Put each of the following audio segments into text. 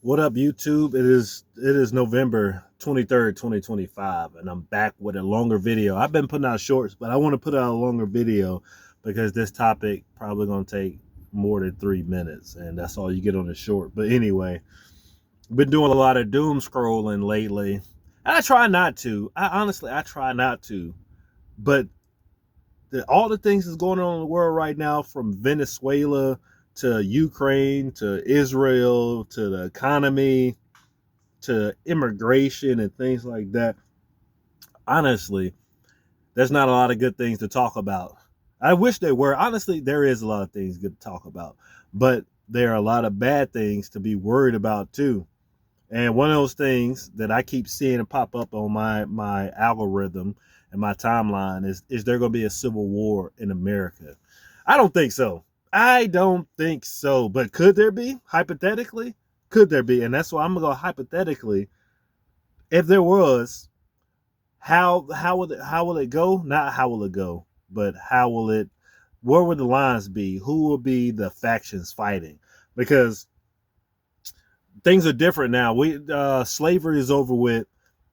What up, YouTube? It is November 23rd, 2025, and I'm back with a longer video. I've been putting out shorts, but I want to put out a longer video because this topic probably gonna take more than 3 minutes, and that's all you get on the short. But anyway, been doing a lot of doom scrolling lately. And I try not to. I try not to. But all the things that's going on in the world right now, from Venezuela to Ukraine to Israel to the economy to immigration and things like that. Honestly, there's not a lot of good things to talk about. I wish there were. Honestly, there is a lot of things good to talk about, but there are a lot of bad things to be worried about too. And one of those things that I keep seeing pop up on my algorithm and my timeline is there going to be a civil war in America? I don't think so. I don't think so. But could there be? Hypothetically, could there be? And that's why I'm gonna go hypothetically. If there was, how will it go? Not how will it go, but how will it? Where would the lines be? Who will be the factions fighting? Because things are different now. We slavery is over with.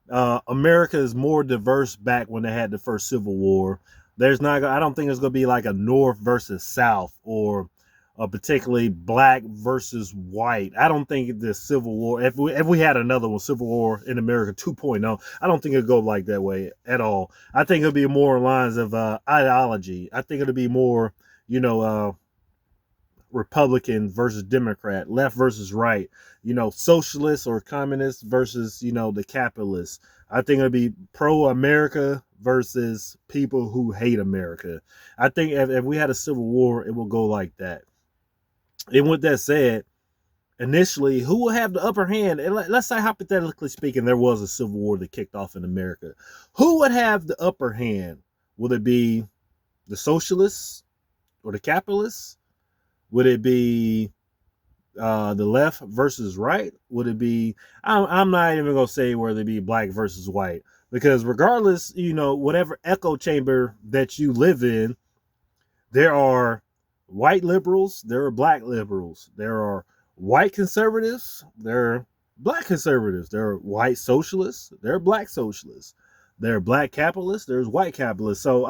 America is more diverse back when they had the first Civil War. There's not. I don't think there's going to be like a North versus South or particularly black versus white. I don't think the Civil War. If we had another one, Civil War in America 2.0, I don't think it'd go like that way at all. I think it'll be more in lines of ideology. I think it'll be more, you know, Republican versus Democrat, left versus right, socialist or communist versus, the capitalists. I think it'll be pro America versus people who hate America. I think if we had a civil war, it will go like that. And with that said, initially, who will have the upper hand? And let's say, hypothetically speaking, there was a civil war that kicked off in America. Who would have the upper hand? Will it be the socialists or the capitalists? Would it be the left versus right? Would it be? I'm not even gonna say whether it be black versus white, because regardless, whatever echo chamber that you live in, there are white liberals, there are black liberals, there are white conservatives, there are black conservatives, there are white socialists, there are black socialists, there are black capitalists, there's white capitalists. So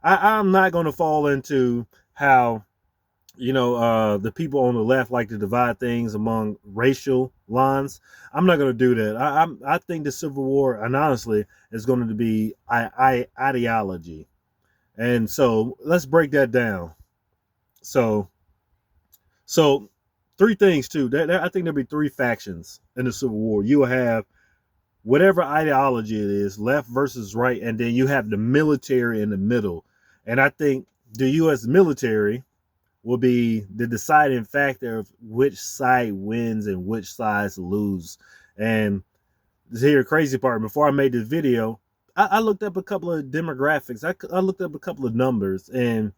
I'm not gonna fall into how the people on the left like to divide things among racial lines. I'm not going to do that. I think the Civil War, and honestly, is going to be ideology. And so let's break that down. So so three things too. I think there'll be three factions in the Civil War. You will have whatever ideology it is, left versus right, and then you have the military in the middle. And I think the U.S. military will be the deciding factor of which side wins and which sides lose. And here, the crazy part, before I made this video, I looked up a couple of demographics. I looked up a couple of numbers. And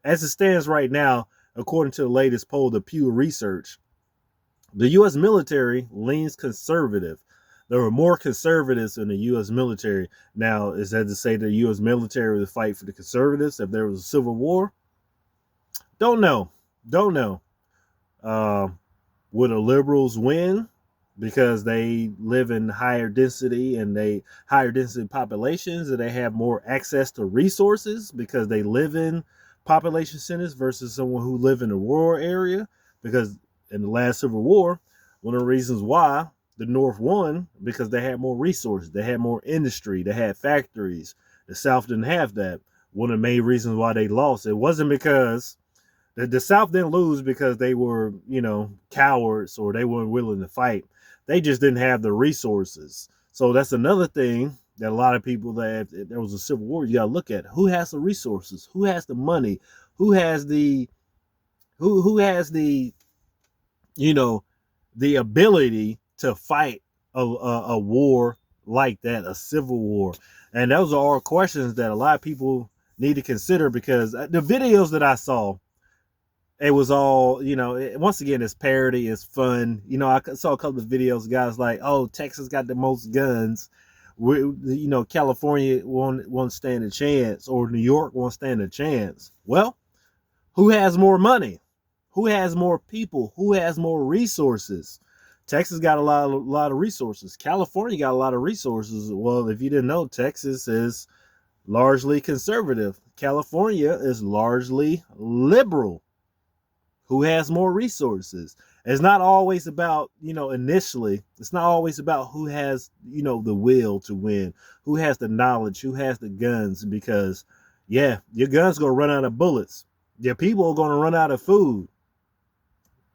as it stands right now, according to the latest poll, the Pew Research, the U.S. military leans conservative. There were more conservatives in the U.S. military. Now, is that to say the U.S. military would fight for the conservatives if there was a civil war? Don't know. Don't know. Uh, would the liberals win because they live in higher density and they higher density populations, and they have more access to resources because they live in population centers versus someone who live in a rural area? Because in the last Civil War, one of the reasons why the North won, because they had more resources, they had more industry, they had factories. The South didn't have that. One of the main reasons why they lost, it wasn't because the South didn't lose because they were, cowards or they weren't willing to fight. They just didn't have the resources. So that's another thing that a lot of people, that if there was a civil war, you got to look at who has the resources, who has the money, who has who has you know, the ability to fight a war like that, a civil war. And those are all questions that a lot of people need to consider, because the videos that I saw, it was all, once again, it's parody, it's fun. I saw a couple of videos, guys like, oh, Texas got the most guns. California won't stand a chance, or New York won't stand a chance. Well, who has more money? Who has more people? Who has more resources? Texas got a lot of resources. California got a lot of resources. Well, if you didn't know, Texas is largely conservative. California is largely liberal. Who has more resources? It's not always about, initially, it's not always about who has, the will to win, who has the knowledge, who has the guns, because yeah, your gun's gonna run out of bullets. Your people are gonna run out of food.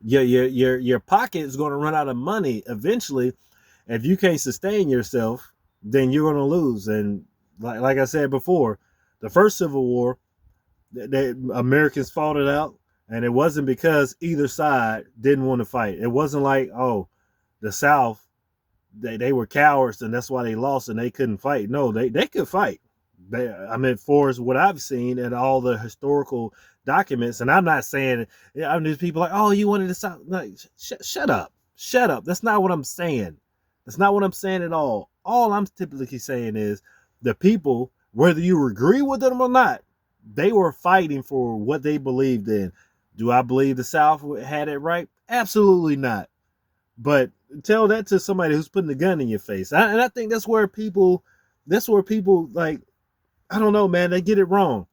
Your pocket is gonna run out of money eventually. If you can't sustain yourself, then you're gonna lose. And like I said before, the first Civil War, Americans fought it out, and it wasn't because either side didn't want to fight. It wasn't like, oh, the South, they were cowards and that's why they lost and they couldn't fight. No, they could fight. For what I've seen and all the historical documents, and I'm not saying, there's people like, oh, you wanted to South. Like, shut up. Shut up. That's not what I'm saying. That's not what I'm saying at all. All I'm typically saying is the people, whether you agree with them or not, they were fighting for what they believed in. Do I believe the South had it right? Absolutely not. But tell that to somebody who's putting a gun in your face. And I think that's where people like, I don't know, man, they get it wrong.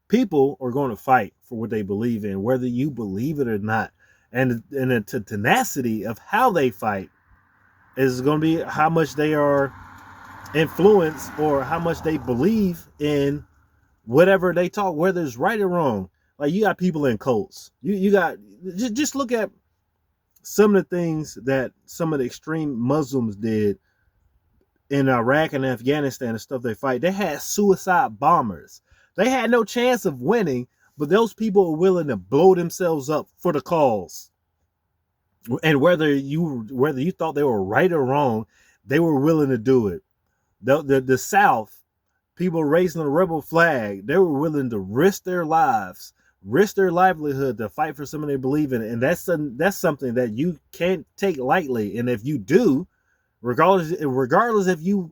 People are going to fight for what they believe in, whether you believe it or not. And the tenacity of how they fight is going to be how much they are influenced or how much they believe in whatever they talk, whether it's right or wrong. Like, you got people in cults. You got, just look at some of the things that some of the extreme Muslims did in Iraq and Afghanistan and stuff they fight. They had suicide bombers. They had no chance of winning, but those people were willing to blow themselves up for the cause. And whether you thought they were right or wrong, they were willing to do it. The South, people raising the rebel flag, they were willing to risk their lives, risk their livelihood to fight for something they believe in. And that's something that you can't take lightly. And if you do, regardless if you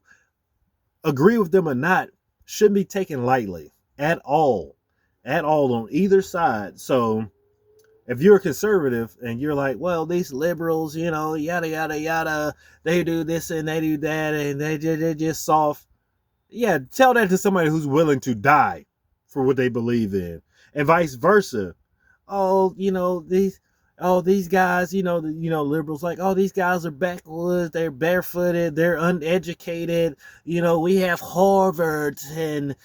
agree with them or not, shouldn't be taken lightly at all on either side. So if you're a conservative and you're like, well, these liberals, yada, yada, yada, they do this and they do that and they're just soft. Yeah, tell that to somebody who's willing to die for what they believe in, and vice versa. Oh, these guys, liberals like, oh, these guys are backwoods, they're barefooted, they're uneducated. We have Harvard and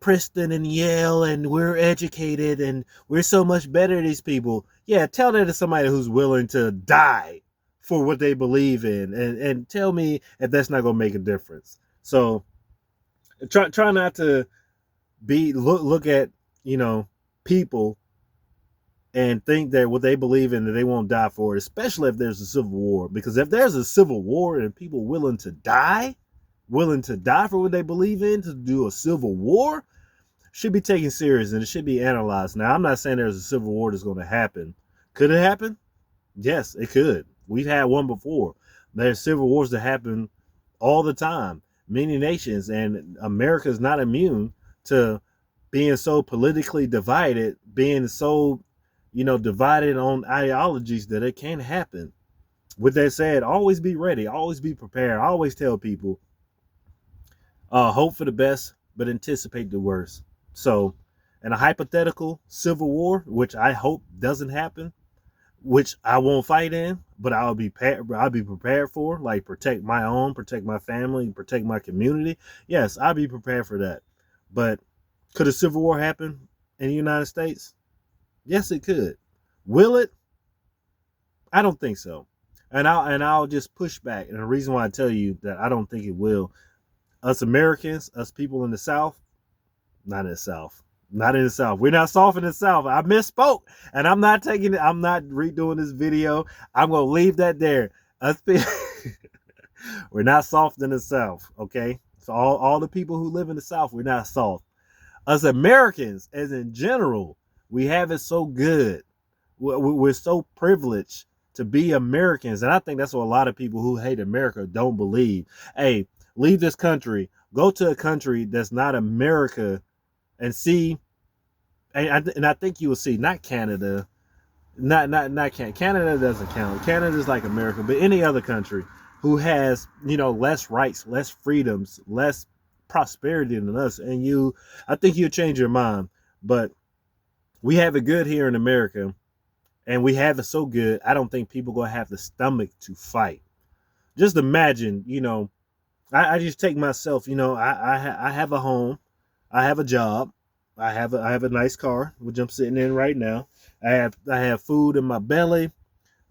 Princeton and Yale, and we're educated and we're so much better than these people. Yeah, tell that to somebody who's willing to die for what they believe in, and tell me if that's not going to make a difference. So try not to look at, people and think that what they believe in that they won't die for it, especially if there's a civil war. Because if there's a civil war and people willing to die for what they believe in, to do a civil war, should be taken serious and it should be analyzed. Now, I'm not saying there's a civil war that's going to happen. Could it happen? Yes, it could. We've had one before. There's civil wars that happen all the time. Many nations, and America is not immune to being so politically divided, being so, divided on ideologies, that it can happen. With that said, always be ready, always be prepared. I always tell people, hope for the best, but anticipate the worst. So, in a hypothetical civil war, which I hope doesn't happen, which I won't fight in, but I'll be prepared for, like protect my family, protect my community. Yes, I'll be prepared for that. But could a civil war happen in the United States? Yes, it could. Will it? I don't think so. And I'll just push back. And the reason why I tell you that I don't think it will, us Americans, us people in the South, not in the South. Not in the South. We're not soft in the South. I misspoke. And I'm not redoing this video. I'm going to leave that there. We're not soft in the South. Okay. So all the people who live in the South, we're not soft. Us Americans, as in general, we have it so good. We're so privileged to be Americans. And I think that's what a lot of people who hate America don't believe. Hey, leave this country. Go to a country that's not America and see. And I think you will see, not Canada, Not Canada. Canada doesn't count. Canada's like America, but any other country who has, less rights, less freedoms, less prosperity than us, and I think you'll change your mind. But we have it good here in America, and we have it so good. I don't think people gonna have the stomach to fight. Just imagine, I just take myself. I have a home, I have a job, I have a nice car, which I'm sitting in right now. I have food in my belly.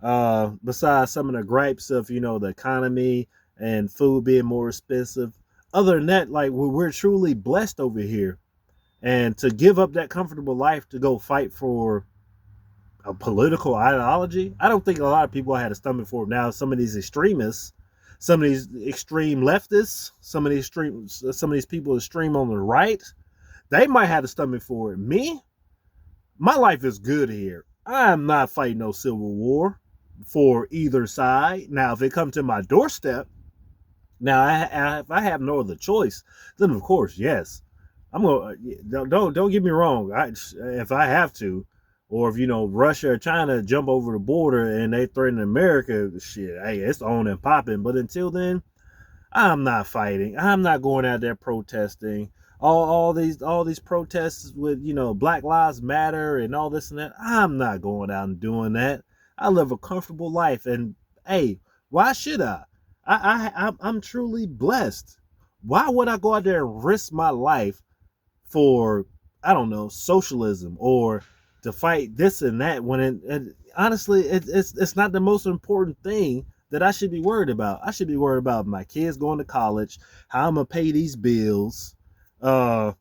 Besides some of the gripes of the economy and food being more expensive, other than that, like we're truly blessed over here. And to give up that comfortable life to go fight for a political ideology, I don't think a lot of people had a stomach for it. Now, some of these extremists, some of these extreme leftists, some of these people extreme on the right, they might have a stomach for it. Me, my life is good here. I'm not fighting no civil war for either side. Now, if it comes to my doorstep, now if I have no other choice, then of course, yes, I'm gonna. Don't get me wrong. If I have to, or if Russia or China jump over the border and they threaten America, shit, hey, it's on and popping. But until then, I'm not fighting. I'm not going out there protesting. All these protests with Black Lives Matter and all this and that. I'm not going out and doing that. I live a comfortable life, and hey, why should I? I'm truly blessed. Why would I go out there and risk my life for, I don't know, socialism, or to fight this and that when honestly it's not the most important thing that I should be worried about. I should be worried about my kids going to college, how I'm gonna pay these bills, how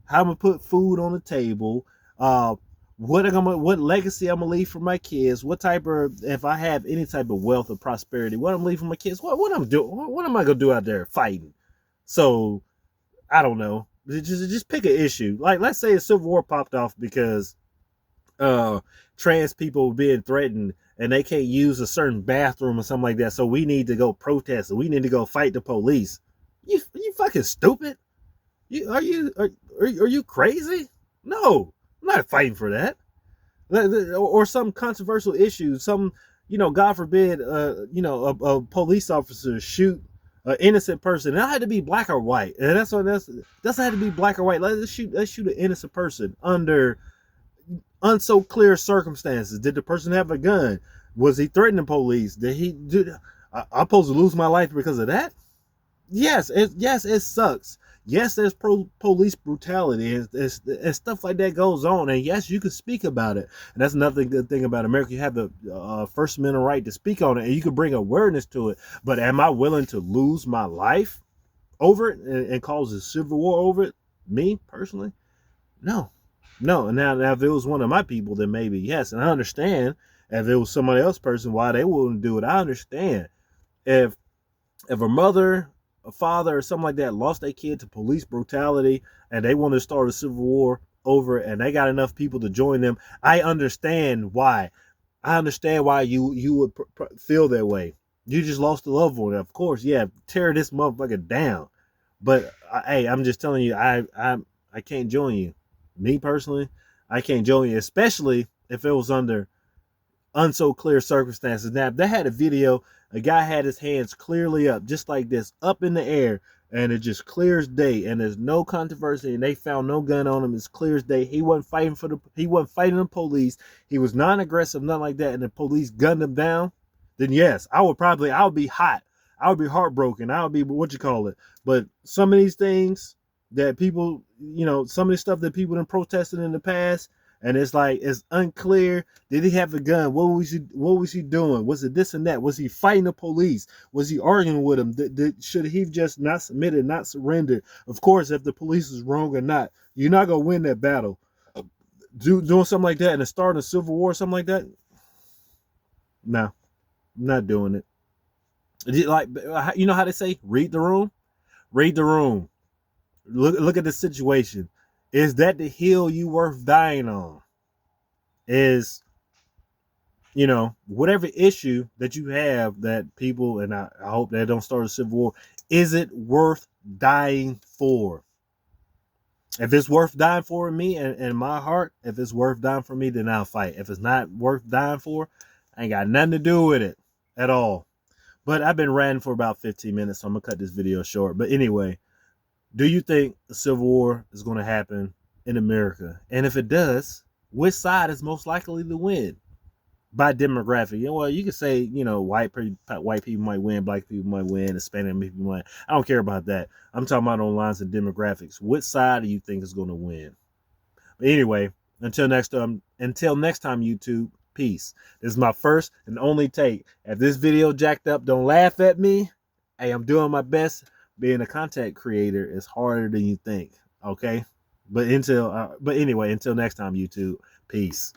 I'm gonna put food on the table, what legacy I'm gonna leave for my kids, what type of, if I have any type of wealth or prosperity, what I'm leaving for my kids, what I'm doing, what am I gonna do out there fighting? So I don't know. Just pick an issue. Like, let's say a civil war popped off because uh trans people were being threatened and they can't use a certain bathroom or something like that. So we need to go protest, and we need to go fight the police. You fucking stupid. Are you crazy? No, I'm not fighting for that. Or some controversial issue, some, God forbid, a police officer shoot an innocent person. It had to be black or white, and that's had to be black or white. Let's shoot an innocent person under unso clear circumstances. Did the person have a gun? Was he threatening police? I'm supposed to lose my life because of that? Yes, it sucks. Yes, there's police brutality, and stuff like that goes on. And yes, you can speak about it. And that's another good thing about America. You have the First Amendment right to speak on it, and you can bring awareness to it. But am I willing to lose my life over it and cause a civil war over it? Me personally, no, no. And now if it was one of my people, then maybe yes. And I understand if it was somebody else person why they wouldn't do it. I understand if a mother, a father, or something like that lost their kid to police brutality and they want to start a civil war over it, and they got enough people to join them, I understand why. I understand why you would feel that way. You just lost a loved one, of course. Yeah, tear this motherfucker down. But hey, I'm just telling you, I can't join you. Me personally, I can't join you, especially if it was under unso clear circumstances. Now, if they had a video, a guy had his hands clearly up, just like this, up in the air, and it just clear as day, and there's no controversy, and they found no gun on him. It's clear as day. He wasn't fighting the police. He was non-aggressive, nothing like that, and the police gunned him down. Then yes, I would be hot. I would be heartbroken. I would be what you call it. But some of these things that people, some of the stuff that people have protested in the past, and it's like it's unclear. Did he have a gun? What was he doing? Was it this and that? Was he fighting the police? Was he arguing with them? Should he just not submitted, not surrendered? Of course, if the police is wrong or not, you're not gonna win that battle. Doing something like that and starting a civil war, something like that. No, not doing it. Like, how they say, read the room. Read the room. Look at the situation. Is that the hill you worth dying on? Is, whatever issue that you have that people, and I hope they don't start a civil war, is it worth dying for? If it's worth dying for me and my heart, if it's worth dying for me, then I'll fight. If it's not worth dying for, I ain't got nothing to do with it at all. But I've been ranting for about 15 minutes, so I'm gonna cut this video short. But anyway, do you think a civil war is going to happen in America? And if it does, which side is most likely to win by demographic? Well, you could say, white people might win, black people might win, Hispanic people might. I don't care about that. I'm talking about on lines of demographics. Which side do you think is going to win? But anyway, until next time, YouTube. Peace. This is my first and only take. If this video jacked up, don't laugh at me. Hey, I'm doing my best. Being a content creator is harder than you think. Okay, but anyway, until next time, YouTube. Peace.